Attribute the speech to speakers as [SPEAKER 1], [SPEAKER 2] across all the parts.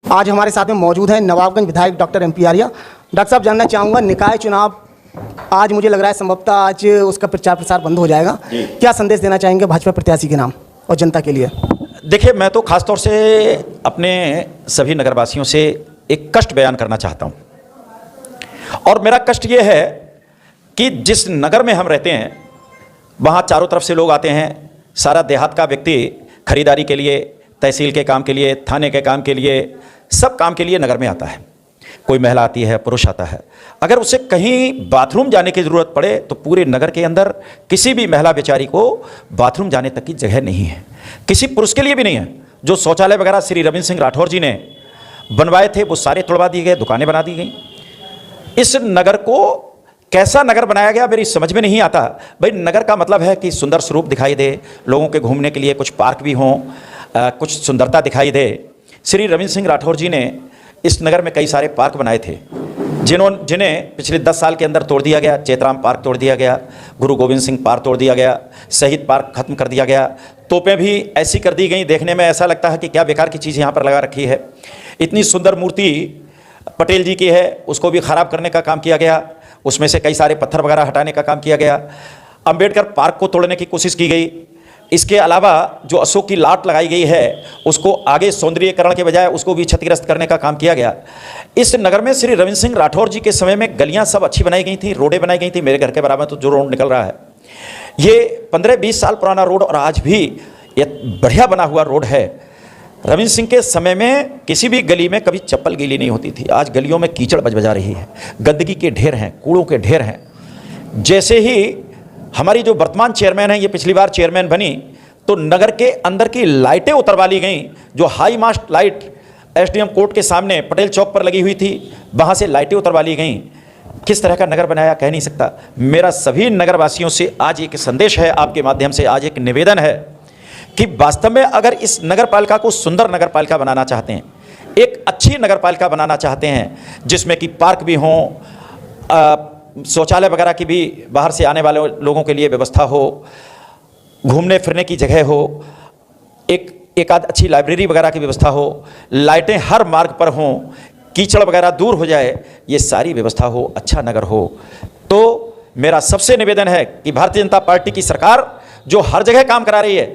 [SPEAKER 1] आज हमारे साथ में मौजूद है नवाबगंज विधायक डॉक्टर MP आर्या। डॉक्टर साहब, जानना चाहूँगा, निकाय चुनाव आज मुझे लग रहा है संभवतः आज उसका प्रचार प्रसार बंद हो जाएगा, क्या संदेश देना चाहेंगे भाजपा प्रत्याशी के नाम और जनता के लिए?
[SPEAKER 2] देखिए, मैं तो खासतौर से अपने सभी नगरवासियों से एक कष्ट बयान करना चाहता हूँ, और मेरा कष्ट ये है कि जिस नगर में हम रहते हैं वहाँ चारों तरफ से लोग आते हैं। सारा देहात का व्यक्ति खरीदारी के लिए, तहसील के काम के लिए, थाने के काम के लिए, सब काम के लिए नगर में आता है। कोई महिला आती है, पुरुष आता है। अगर उसे कहीं बाथरूम जाने की ज़रूरत पड़े तो पूरे नगर के अंदर किसी भी महिला बेचारी को बाथरूम जाने तक की जगह नहीं है, किसी पुरुष के लिए भी नहीं है। जो शौचालय वगैरह श्री रविंद्र सिंह राठौर जी ने बनवाए थे वो सारे तोड़वा दिए गए, दुकानें बना दी गई। इस नगर को कैसा नगर बनाया गया मेरी समझ में नहीं आता। भाई, नगर का मतलब है कि सुंदर स्वरूप दिखाई दे, लोगों के घूमने के लिए कुछ पार्क भी हों, कुछ सुंदरता दिखाई दे। श्री रविंद्र सिंह राठौर जी ने इस नगर में कई सारे पार्क बनाए थे जिन्हें पिछले 10 साल के अंदर तोड़ दिया गया। चेतराम पार्क तोड़ दिया गया, गुरु गोविंद सिंह पार्क तोड़ दिया गया, शहीद पार्क खत्म कर दिया गया, तोपें भी ऐसी कर दी गई, देखने में ऐसा लगता है कि क्या बेकार की चीज़ यहाँ पर लगा रखी है। इतनी सुंदर मूर्ति पटेल जी की है, उसको भी ख़राब करने का काम किया गया, उसमें से कई सारे पत्थर वगैरह हटाने का काम किया गया। अंबेडकर पार्क को तोड़ने की कोशिश की गई। इसके अलावा जो अशोक की लाट लगाई गई है उसको आगे सौंदर्यीकरण के बजाय उसको भी क्षतिग्रस्त करने का काम किया गया। इस नगर में श्री रविंद्र सिंह राठौर जी के समय में गलियां सब अच्छी बनाई गई थी, रोडें बनाई गई थी। मेरे घर के बराबर तो जो रोड निकल रहा है ये 15-20 साल पुराना रोड, और आज भी ये बढ़िया बना हुआ रोड है। रविंद्र सिंह के समय में किसी भी गली में कभी चप्पल गीली नहीं होती थी। आज गलियों में कीचड़ बजा रही है, गंदगी के ढेर हैं, कूड़ों के ढेर हैं। जैसे ही हमारी जो वर्तमान चेयरमैन है, ये पिछली बार चेयरमैन बनी तो नगर के अंदर की लाइटें उतरवा ली गई। जो high mast light SDM court के सामने पटेल चौक पर लगी हुई थी, वहाँ से लाइटें उतरवा ली गई। किस तरह का नगर बनाया कह नहीं सकता। मेरा सभी नगरवासियों से आज एक संदेश है, आपके माध्यम से आज एक निवेदन है कि वास्तव में अगर इस नगर पालिका को सुंदर नगर पालिका बनाना चाहते हैं, एक अच्छी नगर पालिका बनाना चाहते हैं जिसमें कि पार्क भी हों, शौचालय वगैरह की भी बाहर से आने वाले लोगों के लिए व्यवस्था हो, घूमने फिरने की जगह हो, एक आध अच्छी लाइब्रेरी वगैरह की व्यवस्था हो, लाइटें हर मार्ग पर हों, कीचड़ वगैरह दूर हो जाए, ये सारी व्यवस्था हो, अच्छा नगर हो, तो मेरा सबसे निवेदन है कि भारतीय जनता पार्टी की सरकार जो हर जगह काम करा रही है,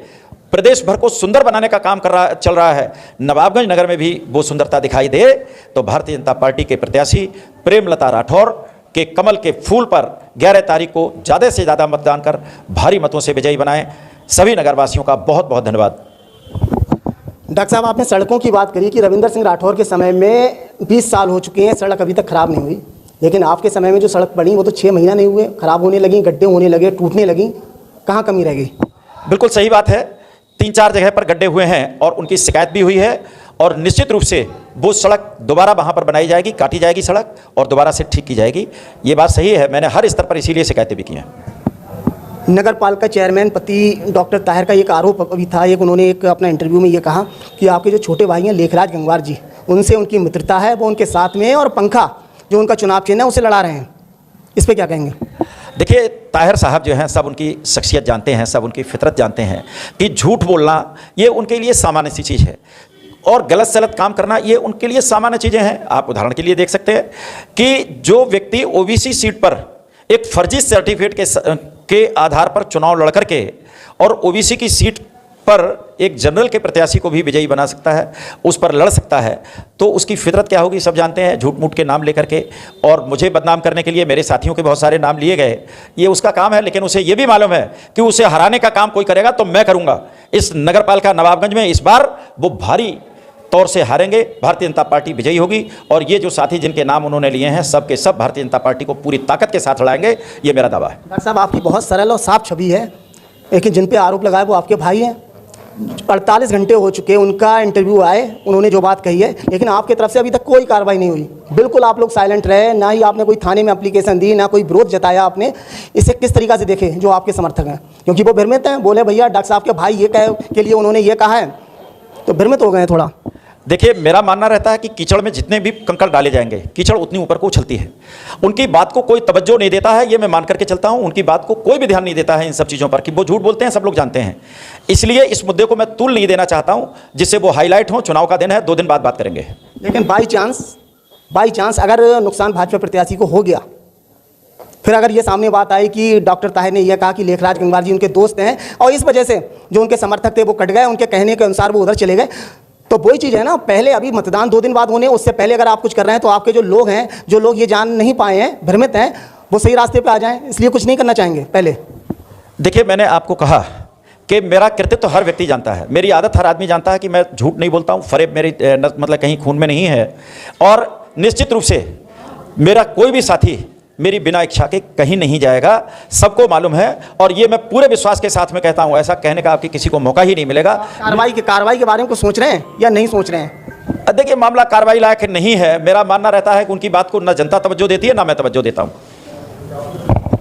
[SPEAKER 2] प्रदेश भर को सुंदर बनाने का काम चल रहा है, नवाबगंज नगर में भी वो सुंदरता दिखाई दे, तो भारतीय जनता पार्टी के प्रत्याशी प्रेमलता राठौर के कमल के फूल पर 11 तारीख को ज़्यादा से ज़्यादा मतदान कर भारी मतों से विजयी बनाएं। सभी नगरवासियों का बहुत बहुत धन्यवाद।
[SPEAKER 1] डॉक्टर साहब, आपने सड़कों की बात करी कि रविंद्र सिंह राठौर के समय में 20 साल हो चुके हैं, सड़क अभी तक ख़राब नहीं हुई, लेकिन आपके समय में जो सड़क बनी वो तो 6 महीना नहीं हुए, ख़राब होने लगी, गड्ढे होने लगे, टूटने लगी। कहाँ कमी रह गई?
[SPEAKER 2] बिल्कुल सही बात है। 3-4 जगह पर गड्ढे हुए हैं और उनकी शिकायत भी हुई है, और निश्चित रूप से वो सड़क दोबारा वहाँ पर बनाई जाएगी, काटी जाएगी सड़क और दोबारा से ठीक की जाएगी। ये बात सही है, मैंने हर स्तर पर इसीलिए शिकायतें भी की हैं।
[SPEAKER 1] नगर पालिका चेयरमैन पति डॉक्टर ताहिर का एक आरोप भी था, उन्होंने एक अपना इंटरव्यू में ये कहा कि आपके जो छोटे भाई हैं लेखराज गंगवार जी, उनसे उनकी मित्रता है, वो उनके साथ में है, और पंखा जो उनका चुनाव चिन्ह है उसे लड़ा रहे हैं। इस पर क्या कहेंगे?
[SPEAKER 2] देखिए, ताहिर साहब जो हैं सब उनकी शख्सियत जानते हैं, सब उनकी फितरत जानते हैं कि झूठ बोलना ये उनके लिए सामान्य सी चीज़ है, और गलत सलत काम करना ये उनके लिए सामान्य चीज़ें हैं। आप उदाहरण के लिए देख सकते हैं कि जो व्यक्ति OBC सीट पर एक फर्जी सर्टिफिकेट के आधार पर चुनाव लड़ करके और OBC की सीट पर एक जनरल के प्रत्याशी को भी विजयी बना सकता है, उस पर लड़ सकता है, तो उसकी फितरत क्या होगी सब जानते हैं। झूठ मूठ के नाम लेकर के और मुझे बदनाम करने के लिए मेरे साथियों के बहुत सारे नाम लिए गए, ये उसका काम है, लेकिन उसे ये भी मालूम है कि उसे हराने का काम कोई करेगा तो मैं करूँगा। इस नगर पालिका नवाबगंज में इस बार वो भारी तौर से हारेंगे, भारतीय जनता पार्टी विजयी होगी, और ये जो साथी जिनके नाम उन्होंने लिए हैं सब के सब भारतीय जनता पार्टी को पूरी ताकत के साथ लड़ाएंगे, ये मेरा दावा है।
[SPEAKER 1] डॉक्टर साहब, आपकी बहुत सरल और साफ छवि है, लेकिन जिन पे आरोप लगाए वो आपके भाई हैं। 48 घंटे हो चुके, उनका इंटरव्यू आए, उन्होंने जो बात कही है, लेकिन आपकी तरफ से अभी तक कोई कार्रवाई नहीं हुई। बिल्कुल आप लोग साइलेंट रहे, ना ही आपने कोई थाने में एप्लीकेशन दी, ना कोई विरोध जताया आपने। इसे किस तरीक़ा से देखें जो आपके समर्थक हैं, क्योंकि वो भ्रमित हैं, बोले भैया डॉक्टर साहब के भाई ये के लिए उन्होंने ये कहा है, तो भ्रमित हो गए थोड़ा।
[SPEAKER 2] देखिए, मेरा मानना रहता है कि कीचड़ में जितने भी कंकड़ डाले जाएंगे, कीचड़ उतनी ऊपर को उछलती है। उनकी बात को कोई तवज्जो नहीं देता है, ये मैं मान करके चलता हूँ। उनकी बात को कोई भी ध्यान नहीं देता है इन सब चीज़ों पर कि वो झूठ बोलते हैं, सब लोग जानते हैं। इसलिए इस मुद्दे को मैं तूल नहीं देना चाहता हूँ, जिससे वो हाईलाइट हो। चुनाव का दिन है, 2 दिन बाद बात करेंगे।
[SPEAKER 1] लेकिन बाई चांस अगर नुकसान भाजपा प्रत्याशी को हो गया, फिर अगर ये सामने बात आई कि डॉक्टर ताहिर ने यह कहा कि लेखराज गंगवार जी उनके दोस्त हैं और इस वजह से जो उनके समर्थक थे वो कट गए, उनके कहने के अनुसार वो उधर चले गए, तो वही चीज़ है ना, पहले अभी मतदान 2 दिन बाद होने, उससे पहले अगर आप कुछ कर रहे हैं तो आपके जो लोग हैं, जो लोग ये जान नहीं पाए हैं, भ्रमित हैं, वो सही रास्ते पे आ जाएं, इसलिए कुछ नहीं करना चाहेंगे पहले।
[SPEAKER 2] देखिए, मैंने आपको कहा कि मेरा कृतित्व तो हर व्यक्ति जानता है, मेरी आदत हर आदमी जानता है कि मैं झूठ नहीं बोलता हूँ, फरेब मेरी मतलब कहीं खून में नहीं है। और निश्चित रूप से मेरा कोई भी साथी मेरी बिना इच्छा के कहीं नहीं जाएगा, सबको मालूम है। और ये मैं पूरे विश्वास के साथ में कहता हूँ, ऐसा कहने का आपकी किसी को मौका ही नहीं मिलेगा।
[SPEAKER 1] कार्रवाई के बारे में कुछ सोच रहे हैं या नहीं सोच रहे हैं?
[SPEAKER 2] देखिए, मामला कार्रवाई लायक नहीं है। मेरा मानना रहता है कि उनकी बात को ना जनता तवज्जो देती है, ना मैं तवज्जो देता हूँ।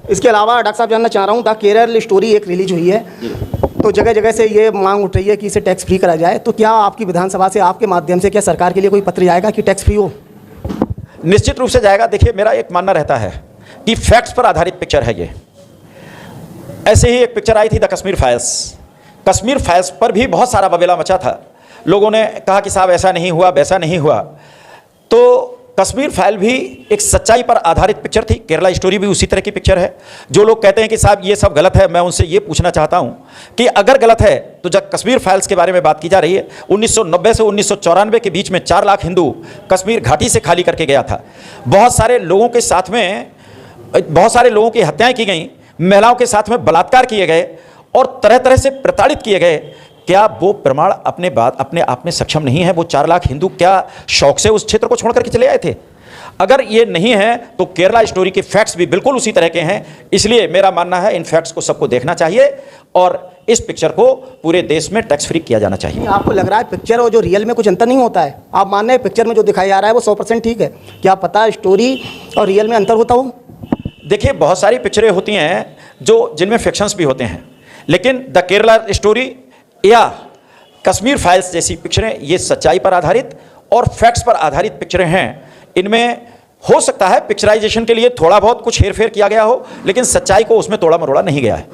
[SPEAKER 1] इसके अलावा डॉक्टर साहब जानना चाह रहा हूँ, द केरल स्टोरी एक रिलीज हुई है, तो जगह जगह से ये मांग उठ रही है कि इसे टैक्स फ्री करा जाए, तो क्या आपकी विधानसभा से, आपके माध्यम से क्या सरकार के लिए कोई पत्र जाएगा कि टैक्स फ्री हो?
[SPEAKER 2] निश्चित रूप से जाएगा। देखिए, मेरा एक मानना रहता है कि फैक्ट्स पर आधारित पिक्चर है ये। ऐसे ही एक पिक्चर आई थी the Kashmir files. Kashmir files पर भी बहुत सारा बवेला मचा था, लोगों ने कहा कि साहब ऐसा नहीं हुआ, वैसा नहीं हुआ। तो कश्मीर फाइल भी एक सच्चाई पर आधारित पिक्चर थी, केरला स्टोरी भी उसी तरह की पिक्चर है। जो लोग कहते हैं कि साहब ये सब गलत है, मैं उनसे ये पूछना चाहता हूं कि अगर गलत है तो जब कश्मीर फाइल्स के बारे में बात की जा रही है, 1990 से 1994 के बीच में 4 लाख हिंदू कश्मीर घाटी से खाली करके गया था। बहुत सारे लोगों के साथ में बहुत सारे लोगों की हत्याएं की गई, महिलाओं के साथ में बलात्कार किए गए और तरह तरह से प्रताड़ित किए गए। क्या वो प्रमाण अपने आप में सक्षम नहीं है? वो 4 लाख हिंदू क्या शौक से उस क्षेत्र को छोड़ करके चले आए थे? अगर ये नहीं है तो केरला स्टोरी के फैक्ट्स भी बिल्कुल उसी तरह के हैं। इसलिए मेरा मानना है इन फैक्ट्स को सबको देखना चाहिए और इस पिक्चर को पूरे देश में टैक्स फ्री किया जाना चाहिए।
[SPEAKER 1] आपको लग रहा है पिक्चर और जो रियल में कुछ अंतर नहीं होता है? आप मान रहे हैं पिक्चर में जो दिखाया जा रहा है वो 100% ठीक है, क्या पता स्टोरी और रियल में अंतर होता हो?
[SPEAKER 2] देखिए, बहुत सारी पिक्चरें होती हैं जिनमें फिक्शंस भी होते हैं, लेकिन द केरला स्टोरी या कश्मीर फाइल्स जैसी पिक्चरें ये सच्चाई पर आधारित और फैक्ट्स पर आधारित पिक्चरें हैं। इनमें हो सकता है पिक्चराइजेशन के लिए थोड़ा बहुत कुछ हेरफेर किया गया हो, लेकिन सच्चाई को उसमें तोड़ा मरोड़ा नहीं गया है।